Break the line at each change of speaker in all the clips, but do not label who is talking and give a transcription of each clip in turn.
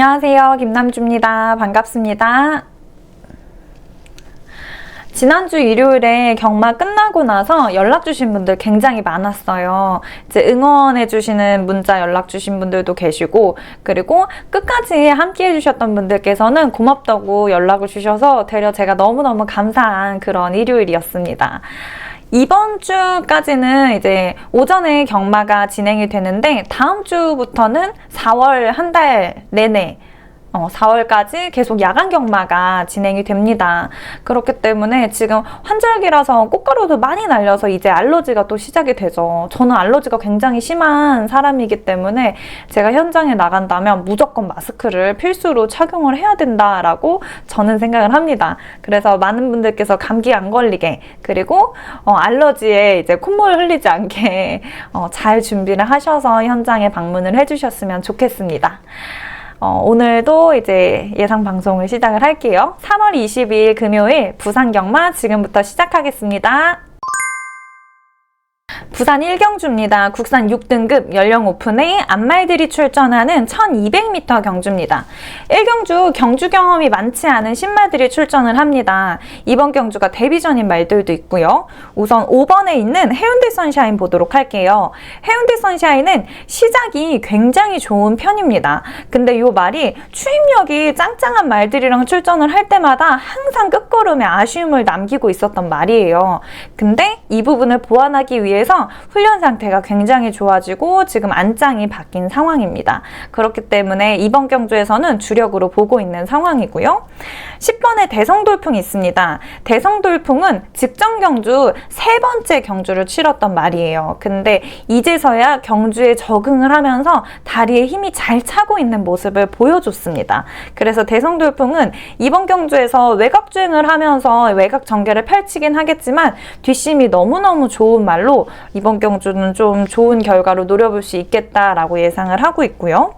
안녕하세요. 김남주입니다. 반갑습니다. 지난주 일요일에 경마 끝나고 나서 연락 주신 분들 굉장히 많았어요. 이제 응원해 주시는 문자 연락 주신 분들도 계시고, 그리고 끝까지 함께 해주셨던 분들께서는 고맙다고 연락을 주셔서 되려 제가 너무너무 감사한 그런 일요일이었습니다. 이번 주까지는 이제 오전에 경마가 진행이 되는데, 다음 주부터는 4월 한 달 내내 4월까지 계속 야간 경마가 진행이 됩니다. 그렇기 때문에 지금 환절기라서 꽃가루도 많이 날려서 이제 알러지가 또 시작이 되죠. 저는 알러지가 굉장히 심한 사람이기 때문에 제가 현장에 나간다면 무조건 마스크를 필수로 착용을 해야 된다라고 저는 생각을 합니다. 그래서 많은 분들께서 감기 안 걸리게, 그리고 알러지에 이제 콧물 흘리지 않게 잘 준비를 하셔서 현장에 방문을 해주셨으면 좋겠습니다. 오늘도 이제 예상 방송을 시작을 할게요. 3월 22일 금요일 부산 경마 지금부터 시작하겠습니다. 부산 1경주입니다. 국산 6등급 연령 오픈에 암말들이 출전하는 1200m 경주입니다. 1경주 경주 경험이 많지 않은 신말들이 출전을 합니다. 이번 경주가 데뷔전인 말들도 있고요. 우선 5번에 있는 해운대 선샤인 보도록 할게요. 해운대 선샤인은 시작이 굉장히 좋은 편입니다. 근데 이 말이 추임력이 짱짱한 말들이랑 출전을 할 때마다 항상 끝걸음에 아쉬움을 남기고 있었던 말이에요. 근데 이 부분을 보완하기 위해서 훈련 상태가 굉장히 좋아지고 지금 안장이 바뀐 상황입니다. 그렇기 때문에 이번 경주에서는 주력으로 보고 있는 상황이고요. 10번에 대성돌풍이 있습니다. 대성돌풍은 직전 경주 세 번째 경주를 치렀던 말이에요. 근데 이제서야 경주에 적응을 하면서 다리에 힘이 잘 차고 있는 모습을 보여줬습니다. 그래서 대성돌풍은 이번 경주에서 외곽주행을 하면서 외곽 전개를 펼치긴 하겠지만 뒷심이 너무너무 좋은 말로 이번 경주는 좀 좋은 결과로 노려볼 수 있겠다라고 예상을 하고 있고요.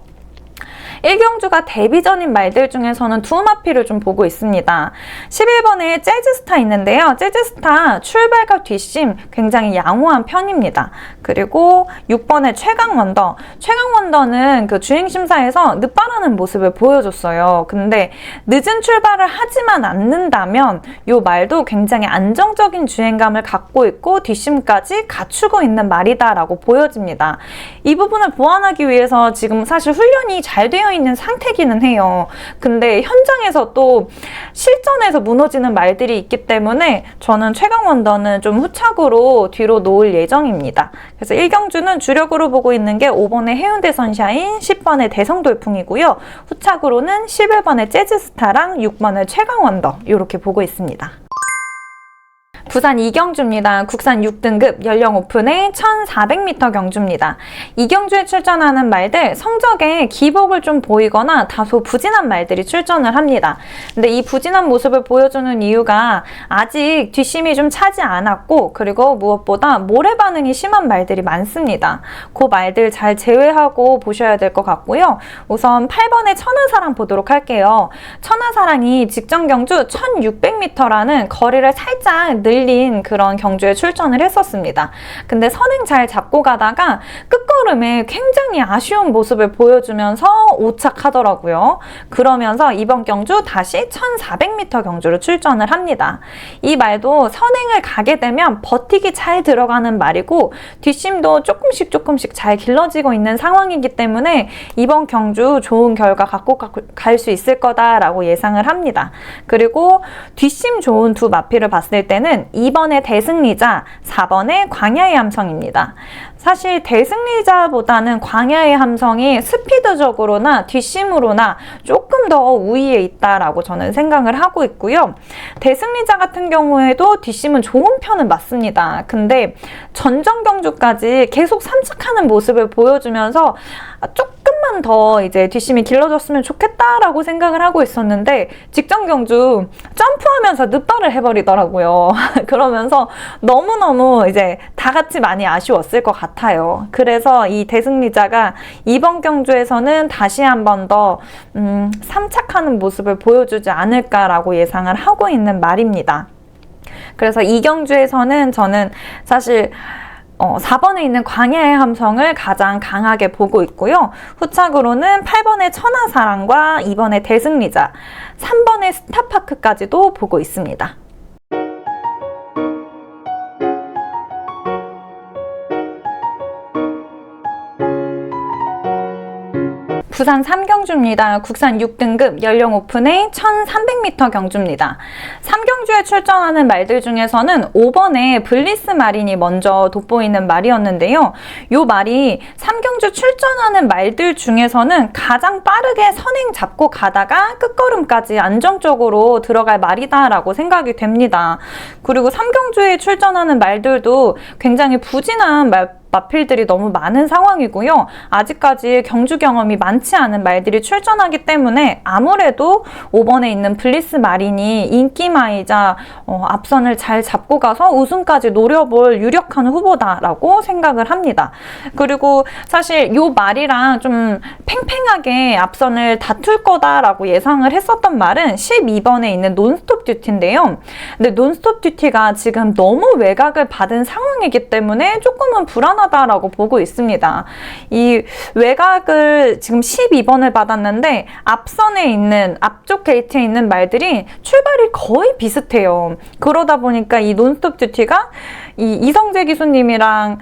1경주가 데뷔전인 말들 중에서는 두 마피를 좀 보고 있습니다. 11번에 재즈스타 있는데요. 재즈스타 출발과 뒷심 굉장히 양호한 편입니다. 그리고 6번에 최강원더. 최강원더는 그 주행심사에서 늦바라는 모습을 보여줬어요. 근데 늦은 출발을 하지만 않는다면 이 말도 굉장히 안정적인 주행감을 갖고 있고 뒷심까지 갖추고 있는 말이다라고 보여집니다. 이 부분을 보완하기 위해서 지금 사실 훈련이 잘 되어 있는 상태기는 해요. 근데 현장에서 또 실전에서 무너지는 말들이 있기 때문에 저는 최강원더는 좀 후착으로 뒤로 놓을 예정입니다. 그래서 1경주는 주력으로 보고 있는 게 5번의 해운대 선샤인, 10번의 대성돌풍이고요. 후착으로는 11번의 재즈스타랑 6번의 최강원더 이렇게 보고 있습니다. 부산 2경주입니다. 국산 6등급 연령 오픈의 1400m 경주입니다. 이 경주에 출전하는 말들 성적에 기복을 좀 보이거나 다소 부진한 말들이 출전을 합니다. 근데 이 부진한 모습을 보여주는 이유가 아직 뒷심이 좀 차지 않았고, 그리고 무엇보다 모래 반응이 심한 말들이 많습니다. 그 말들 잘 제외하고 보셔야 될 것 같고요. 우선 8번의 천하사랑 보도록 할게요. 천하사랑이 직전 경주 1600m라는 거리를 살짝 늘린 그런 경주에 출전을 했었습니다. 근데 선행 잘 잡고 가다가 끝걸음에 굉장히 아쉬운 모습을 보여주면서 오착하더라고요. 그러면서 이번 경주 다시 1400m 경주로 출전을 합니다. 이 말도 선행을 가게 되면 버티기 잘 들어가는 말이고 뒷심도 조금씩 잘 길러지고 있는 상황이기 때문에 이번 경주 좋은 결과 갖고 갈 수 있을 거다라고 예상을 합니다. 그리고 뒷심 좋은 두 마피를 봤을 때는 2번의 대승리자, 4번의 광야의 함성입니다. 사실 대승리자보다는 광야의 함성이 스피드적으로나 뒷심으로나 조금 더 우위에 있다라고 저는 생각을 하고 있고요. 대승리자 같은 경우에도 뒷심은 좋은 편은 맞습니다. 근데 전전 경주까지 계속 삼착하는 모습을 보여주면서 조금만 더 이제 뒷심이 길러졌으면 좋겠다라고 생각을 하고 있었는데 직전 경주 점프하면서 늦발을 해버리더라고요. 그러면서 너무너무 이제 다 같이 많이 아쉬웠을 것 같아요. 그래서 이 대승리자가 이번 경주에서는 다시 한 번 더 삼착하는 모습을 보여주지 않을까라고 예상을 하고 있는 말입니다. 그래서 이 경주에서는 저는 사실 4번에 있는 광야의 함성을 가장 강하게 보고 있고요. 후착으로는 8번의 천하사랑과 2번의 대승리자, 3번의 스타파크까지도 보고 있습니다. 부산 3경주입니다. 국산 6등급 연령 오픈의 1300m 경주입니다. 3경주에 출전하는 말들 중에서는 5번의 블리스 마린이 먼저 돋보이는 말이었는데요. 이 말이 3경주 출전하는 말들 중에서는 가장 빠르게 선행 잡고 가다가 끝걸음까지 안정적으로 들어갈 말이다라고 생각이 됩니다. 그리고 3경주에 출전하는 말들도 굉장히 부진한 마필들이 너무 많은 상황이고요. 아직까지 경주 경험이 많지 않은 말들이 출전하기 때문에 아무래도 5번에 있는 블리스 마린이 인기마이자 앞선을 잘 잡고 가서 우승까지 노려볼 유력한 후보다라고 생각을 합니다. 그리고 사실 이 말이랑 좀 팽팽하게 앞선을 다툴 거다라고 예상을 했었던 말은 12번에 있는 논스톱 듀티인데요. 근데 논스톱 듀티가 지금 너무 외곽을 받은 상황이기 때문에 조금은 불안하다라고 보고 있습니다. 이 외곽을 지금 12번을 받았는데 앞선에 있는 앞쪽 게이트에 있는 말들이 출발이 거의 비슷해요. 그러다 보니까 이 논스톱 듀티가 이 이성재 기수님이랑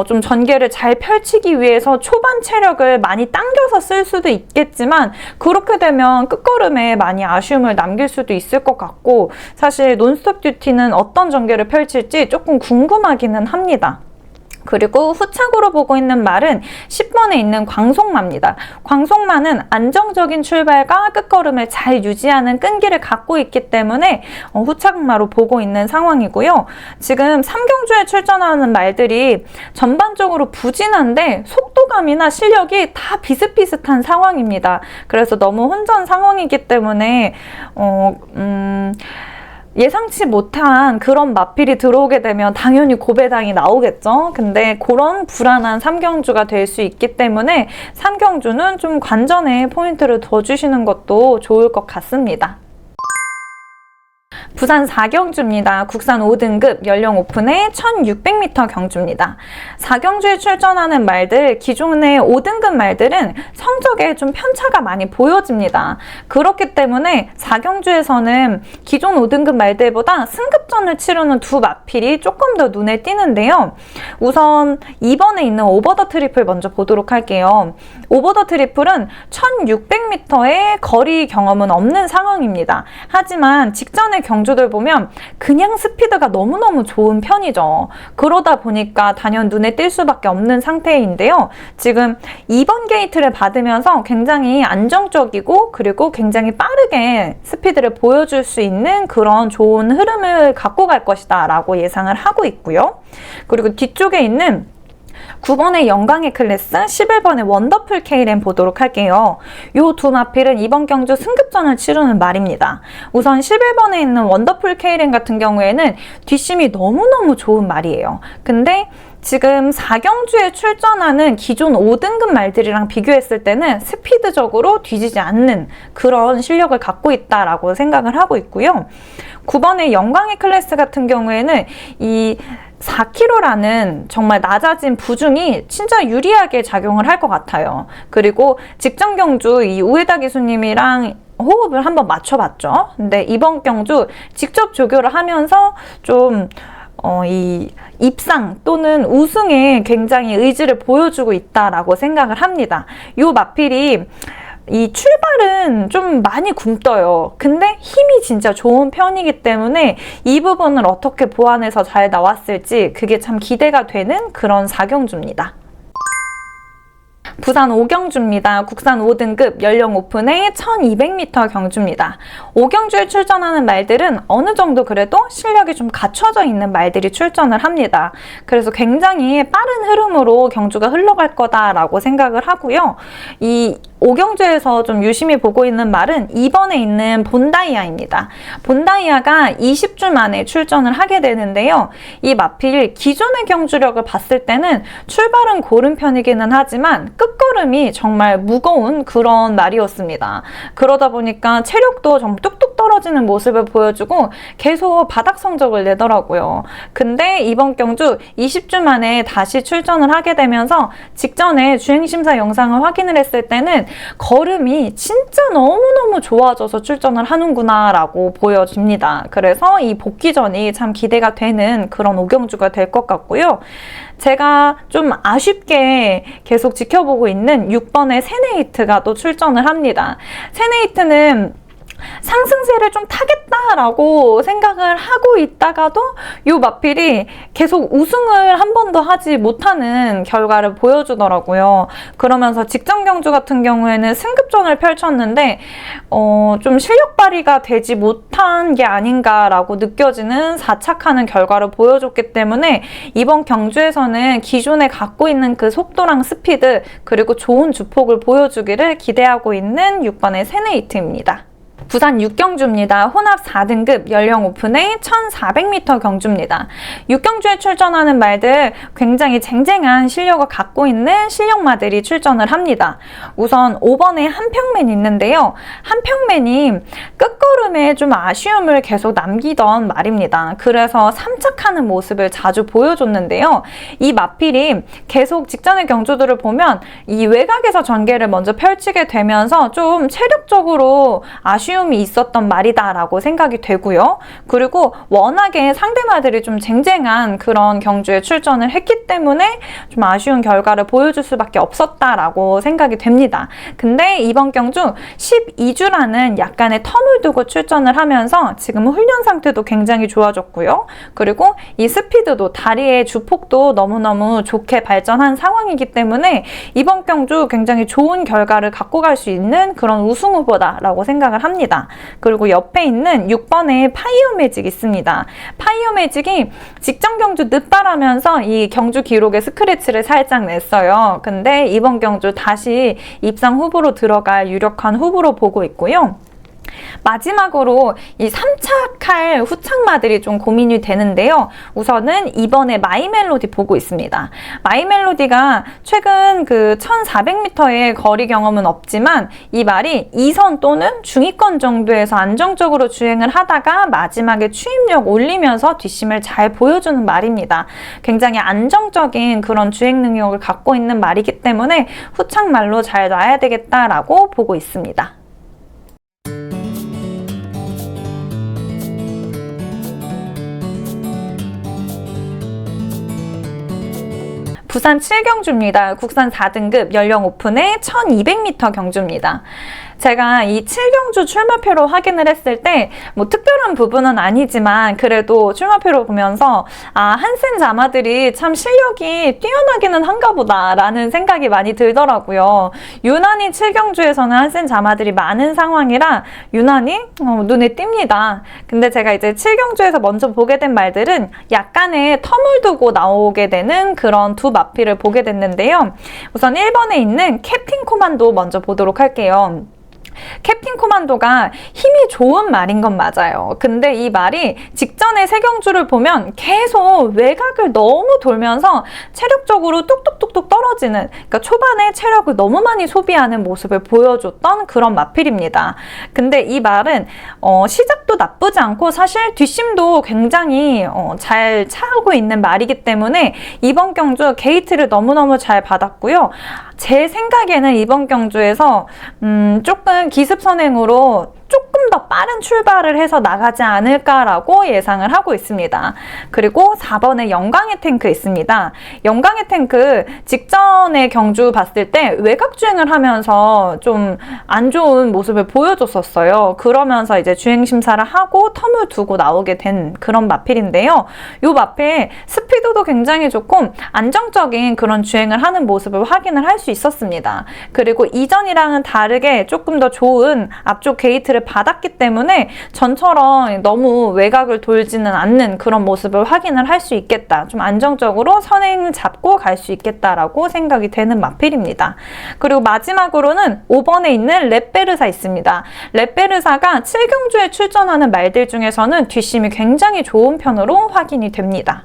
좀 전개를 잘 펼치기 위해서 초반 체력을 많이 당겨서 쓸 수도 있겠지만 그렇게 되면 끝걸음에 많이 아쉬움을 남길 수도 있을 것 같고 사실 논스톱 듀티는 어떤 전개를 펼칠지 조금 궁금하기는 합니다. 그리고 후착으로 보고 있는 말은 10번에 있는 광송마입니다. 광송마는 안정적인 출발과 끝걸음을 잘 유지하는 끈기를 갖고 있기 때문에 후착마로 보고 있는 상황이고요. 지금 3경주에 출전하는 말들이 전반적으로 부진한데 속도감이나 실력이 다 비슷비슷한 상황입니다. 그래서 너무 혼전 상황이기 때문에 예상치 못한 그런 마필이 들어오게 되면 당연히 고배당이 나오겠죠. 근데 그런 불안한 3경주가 될 수 있기 때문에 3경주는 좀 관전에 포인트를 더 주시는 것도 좋을 것 같습니다. 부산 4경주입니다. 국산 5등급 연령 오픈의 1600m 경주입니다. 4경주에 출전하는 말들, 기존의 5등급 말들은 성적에 좀 편차가 많이 보여집니다. 그렇기 때문에 4경주에서는 기존 5등급 말들보다 승급전을 치르는 두 마필이 조금 더 눈에 띄는데요. 우선 2번에 있는 오버 더 트리플 먼저 보도록 할게요. 오버 더 트리플은 1600m의 거리 경험은 없는 상황입니다. 하지만 직전의 경주들 보면 그냥 스피드가 너무너무 좋은 편이죠. 그러다 보니까 단연 눈에 띌 수밖에 없는 상태인데요. 지금 2번 게이트를 받으면서 굉장히 안정적이고 그리고 굉장히 빠르게 스피드를 보여줄 수 있는 그런 좋은 흐름을 갖고 갈 것이다 라고 예상을 하고 있고요. 그리고 뒤쪽에 있는 9번의 영광의 클래스, 11번의 원더풀 K램 보도록 할게요. 이 두 마필은 이번 경주 승급전을 치르는 말입니다. 우선 11번에 있는 원더풀 K램 같은 경우에는 뒷심이 너무너무 좋은 말이에요. 근데 지금 4경주에 출전하는 기존 5등급 말들이랑 비교했을 때는 스피드적으로 뒤지지 않는 그런 실력을 갖고 있다라고 생각을 하고 있고요. 9번의 영광의 클래스 같은 경우에는 이 4kg라는 정말 낮아진 부중이 진짜 유리하게 작용을 할 것 같아요. 그리고 직전 경주 이 우에다 기수님이랑 호흡을 한번 맞춰봤죠. 근데 이번 경주 직접 조교를 하면서 좀 이 입상 또는 우승에 굉장히 의지를 보여주고 있다라고 생각을 합니다. 이 마필이 이 출발은 좀 많이 굼떠요. 근데 힘이 진짜 좋은 편이기 때문에 이 부분을 어떻게 보완해서 잘 나왔을지 그게 참 기대가 되는 그런 4경주입니다. 부산 5경주입니다. 국산 5등급 연령 오픈의 1200m 경주입니다. 5경주에 출전하는 말들은 어느 정도 그래도 실력이 좀 갖춰져 있는 말들이 출전을 합니다. 그래서 굉장히 빠른 흐름으로 경주가 흘러갈 거다라고 생각을 하고요. 이 오경주에서 좀 유심히 보고 있는 말은 2번에 있는 본다이아입니다. 본다이아가 20주 만에 출전을 하게 되는데요. 이 마필 기존의 경주력을 봤을 때는 출발은 고른 편이기는 하지만 끝걸음이 정말 무거운 그런 말이었습니다. 그러다 보니까 체력도 좀 뚝뚝 떨어지는 모습을 보여주고 계속 바닥 성적을 내더라고요. 근데 이번 경주 20주 만에 다시 출전을 하게 되면서 직전에 주행심사 영상을 확인을 했을 때는 걸음이 진짜 너무너무 좋아져서 출전을 하는구나 라고 보여집니다. 그래서 이 복귀전이 참 기대가 되는 그런 오경주가 될 것 같고요. 제가 좀 아쉽게 계속 지켜보고 있는 6번의 세네이트가 또 출전을 합니다. 세네이트는 상승세를 좀 타겠다라고 생각을 하고 있다가도 이 마필이 계속 우승을 한 번도 하지 못하는 결과를 보여주더라고요. 그러면서 직전 경주 같은 경우에는 승급전을 펼쳤는데 좀 실력 발휘가 되지 못한 게 아닌가라고 느껴지는 사착하는 결과를 보여줬기 때문에 이번 경주에서는 기존에 갖고 있는 그 속도랑 스피드 그리고 좋은 주폭을 보여주기를 기대하고 있는 6번의 세네이트입니다. 부산 6경주입니다. 혼합 4등급 연령 오픈의 1400m 경주입니다. 6경주에 출전하는 말들 굉장히 쟁쟁한 실력을 갖고 있는 실력마들이 출전을 합니다. 우선 5번에 한평맨이 있는데요. 한평맨이 끝걸음에 좀 아쉬움을 계속 남기던 말입니다. 그래서 삼착하는 모습을 자주 보여줬는데요. 이 마필이 계속 직전의 경주들을 보면 이 외곽에서 전개를 먼저 펼치게 되면서 좀 체력적으로 아쉬움이 있었던 말이다라고 생각이 되고요. 그리고 워낙에 상대마들이 좀 쟁쟁한 그런 경주에 출전을 했기 때문에 좀 아쉬운 결과를 보여줄 수밖에 없었다라고 생각이 됩니다. 근데 이번 경주 12주라는 약간의 텀을 두고 출전을 하면서 지금 훈련 상태도 굉장히 좋아졌고요. 그리고 이 스피드도 다리의 주폭도 너무너무 좋게 발전한 상황이기 때문에 이번 경주 굉장히 좋은 결과를 갖고 갈 수 있는 그런 우승 후보다라고 생각을 합니다. 그리고 옆에 있는 6번의 파이어 매직 있습니다. 파이어 매직이 직전 경주 늦발하면서 이 경주 기록에 스크래치를 살짝 냈어요. 근데 이번 경주 다시 입상 후보로 들어갈 유력한 후보로 보고 있고요. 마지막으로 이 삼착할 후착마들이 좀 고민이 되는데요. 우선은 이번에 마이멜로디 보고 있습니다. 마이멜로디가 최근 그 1400m의 거리 경험은 없지만 이 말이 2선 또는 중위권 정도에서 안정적으로 주행을 하다가 마지막에 추임력 올리면서 뒷심을 잘 보여주는 말입니다. 굉장히 안정적인 그런 주행 능력을 갖고 있는 말이기 때문에 후착말로 잘 놔야 되겠다라고 보고 있습니다. 부산 7경주입니다. 국산 4등급 연령 오픈의 1200m 경주입니다. 제가 이 7경주 출마표로 확인을 했을 때 뭐 특별한 부분은 아니지만 그래도 출마표로 보면서 한센 자마들이 참 실력이 뛰어나기는 한가 보다 라는 생각이 많이 들더라고요. 유난히 7경주에서는 한센 자마들이 많은 상황이라 유난히 눈에 띕니다. 근데 제가 이제 7경주에서 먼저 보게 된 말들은 약간의 텀을 두고 나오게 되는 그런 두 마필을 보게 됐는데요. 우선 1번에 있는 캡틴 코만도 먼저 보도록 할게요. 캡틴 코만도가 힘이 좋은 말인 건 맞아요. 근데 이 말이 직전에 세 경주를 보면 계속 외곽을 너무 돌면서 체력적으로 뚝뚝뚝뚝 떨어지는, 그러니까 초반에 체력을 너무 많이 소비하는 모습을 보여줬던 그런 마필입니다. 근데 이 말은 시작도 나쁘지 않고 사실 뒷심도 굉장히 잘 차고 있는 말이기 때문에 이번 경주 게이트를 너무너무 잘 받았고요. 제 생각에는 이번 경주에서 조금 기습선행으로 조금 더 빠른 출발을 해서 나가지 않을까라고 예상을 하고 있습니다. 그리고 4번에 영광의 탱크 있습니다. 영광의 탱크 직전의 경주 봤을 때 외곽 주행을 하면서 좀 안 좋은 모습을 보여줬었어요. 그러면서 이제 주행 심사를 하고 텀을 두고 나오게 된 그런 마필인데요. 이 마필 스피드도 굉장히 좋고 안정적인 그런 주행을 하는 모습을 확인을 할 수 있었습니다. 그리고 이전이랑은 다르게 조금 더 좋은 앞쪽 게이트를 메시지를 받았기 때문에 전처럼 너무 외곽을 돌지는 않는 그런 모습을 확인을 할 수 있겠다. 좀 안정적으로 선행을 잡고 갈 수 있겠다라고 생각이 되는 마필입니다. 그리고 마지막으로는 5번에 있는 렛베르사 있습니다. 렛베르사가 7경주에 출전하는 말들 중에서는 뒷심이 굉장히 좋은 편으로 확인이 됩니다.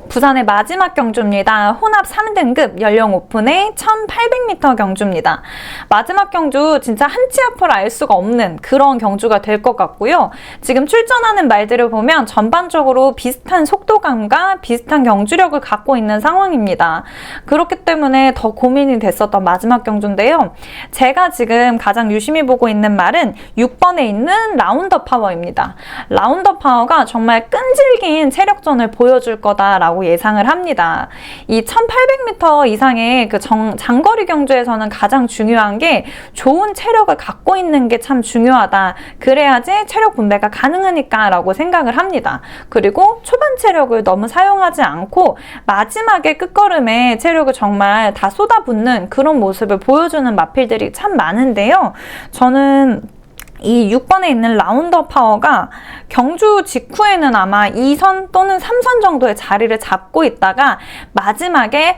부산의 마지막 경주입니다. 혼합 3등급 연령 오픈의 1800m 경주입니다. 마지막 경주 진짜 한치 앞을 알 수가 없는 그런 경주가 될 것 같고요. 지금 출전하는 말들을 보면 전반적으로 비슷한 속도감과 비슷한 경주력을 갖고 있는 상황입니다. 그렇기 때문에 더 고민이 됐었던 마지막 경주인데요. 제가 지금 가장 유심히 보고 있는 말은 6번에 있는 라운더 파워입니다. 라운더 파워가 정말 끈질긴 체력전을 보여줄 거다라고 예상을 합니다. 이 1800m 이상의 그 장거리 경주에서는 가장 중요한 게 좋은 체력을 갖고 있는 게 참 중요하다. 그래야지 체력 분배가 가능하니까 라고 생각을 합니다. 그리고 초반 체력을 너무 사용하지 않고 마지막에 끝걸음에 체력을 정말 다 쏟아붓는 그런 모습을 보여주는 마필들이 참 많은데요. 저는 이 6번에 있는 라운더 파워가 경주 직후에는 아마 2선 또는 3선 정도의 자리를 잡고 있다가 마지막에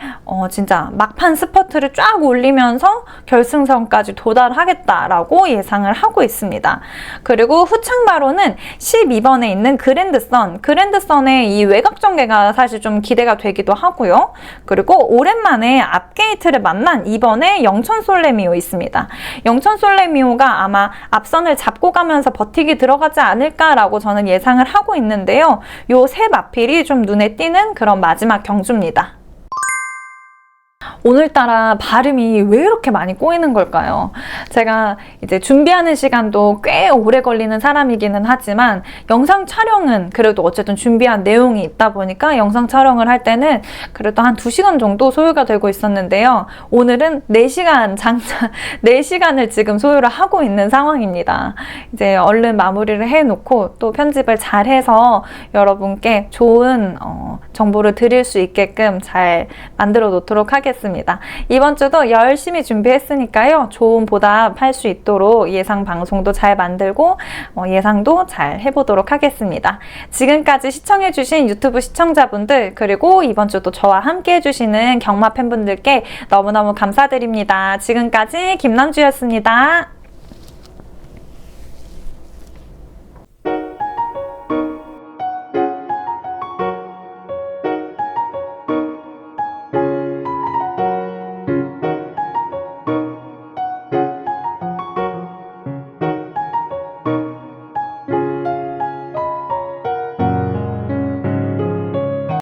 진짜 막판 스퍼트를 쫙 올리면서 결승선까지 도달하겠다라고 예상을 하고 있습니다. 그리고 후창바로는 12번에 있는 그랜드선의 이 외곽 전개가 사실 좀 기대가 되기도 하고요. 그리고 오랜만에 앞게이트를 만난 2번에 영천솔레미오 있습니다. 영천솔레미오가 아마 앞선을 잡고 가면서 버티기 들어가지 않을까라고 저는 예상을 하고 있는데요. 요 세 마필이 좀 눈에 띄는 그런 마지막 경주입니다. 오늘따라 발음이 왜 이렇게 많이 꼬이는 걸까요? 제가 이제 준비하는 시간도 꽤 오래 걸리는 사람이기는 하지만 영상 촬영은 그래도 어쨌든 준비한 내용이 있다 보니까 영상 촬영을 할 때는 그래도 한 2시간 정도 소요가 되고 있었는데요. 오늘은 4시간을 지금 소요를 하고 있는 상황입니다. 이제 얼른 마무리를 해놓고 또 편집을 잘 해서 여러분께 좋은 정보를 드릴 수 있게끔 잘 만들어 놓도록 하겠습니다. 이번 주도 열심히 준비했으니까요. 좋은 보답할 수 있도록 예상 방송도 잘 만들고 예상도 잘 해보도록 하겠습니다. 지금까지 시청해주신 유튜브 시청자분들 그리고 이번 주도 저와 함께 해주시는 경마 팬분들께 너무너무 감사드립니다. 지금까지 김남주였습니다.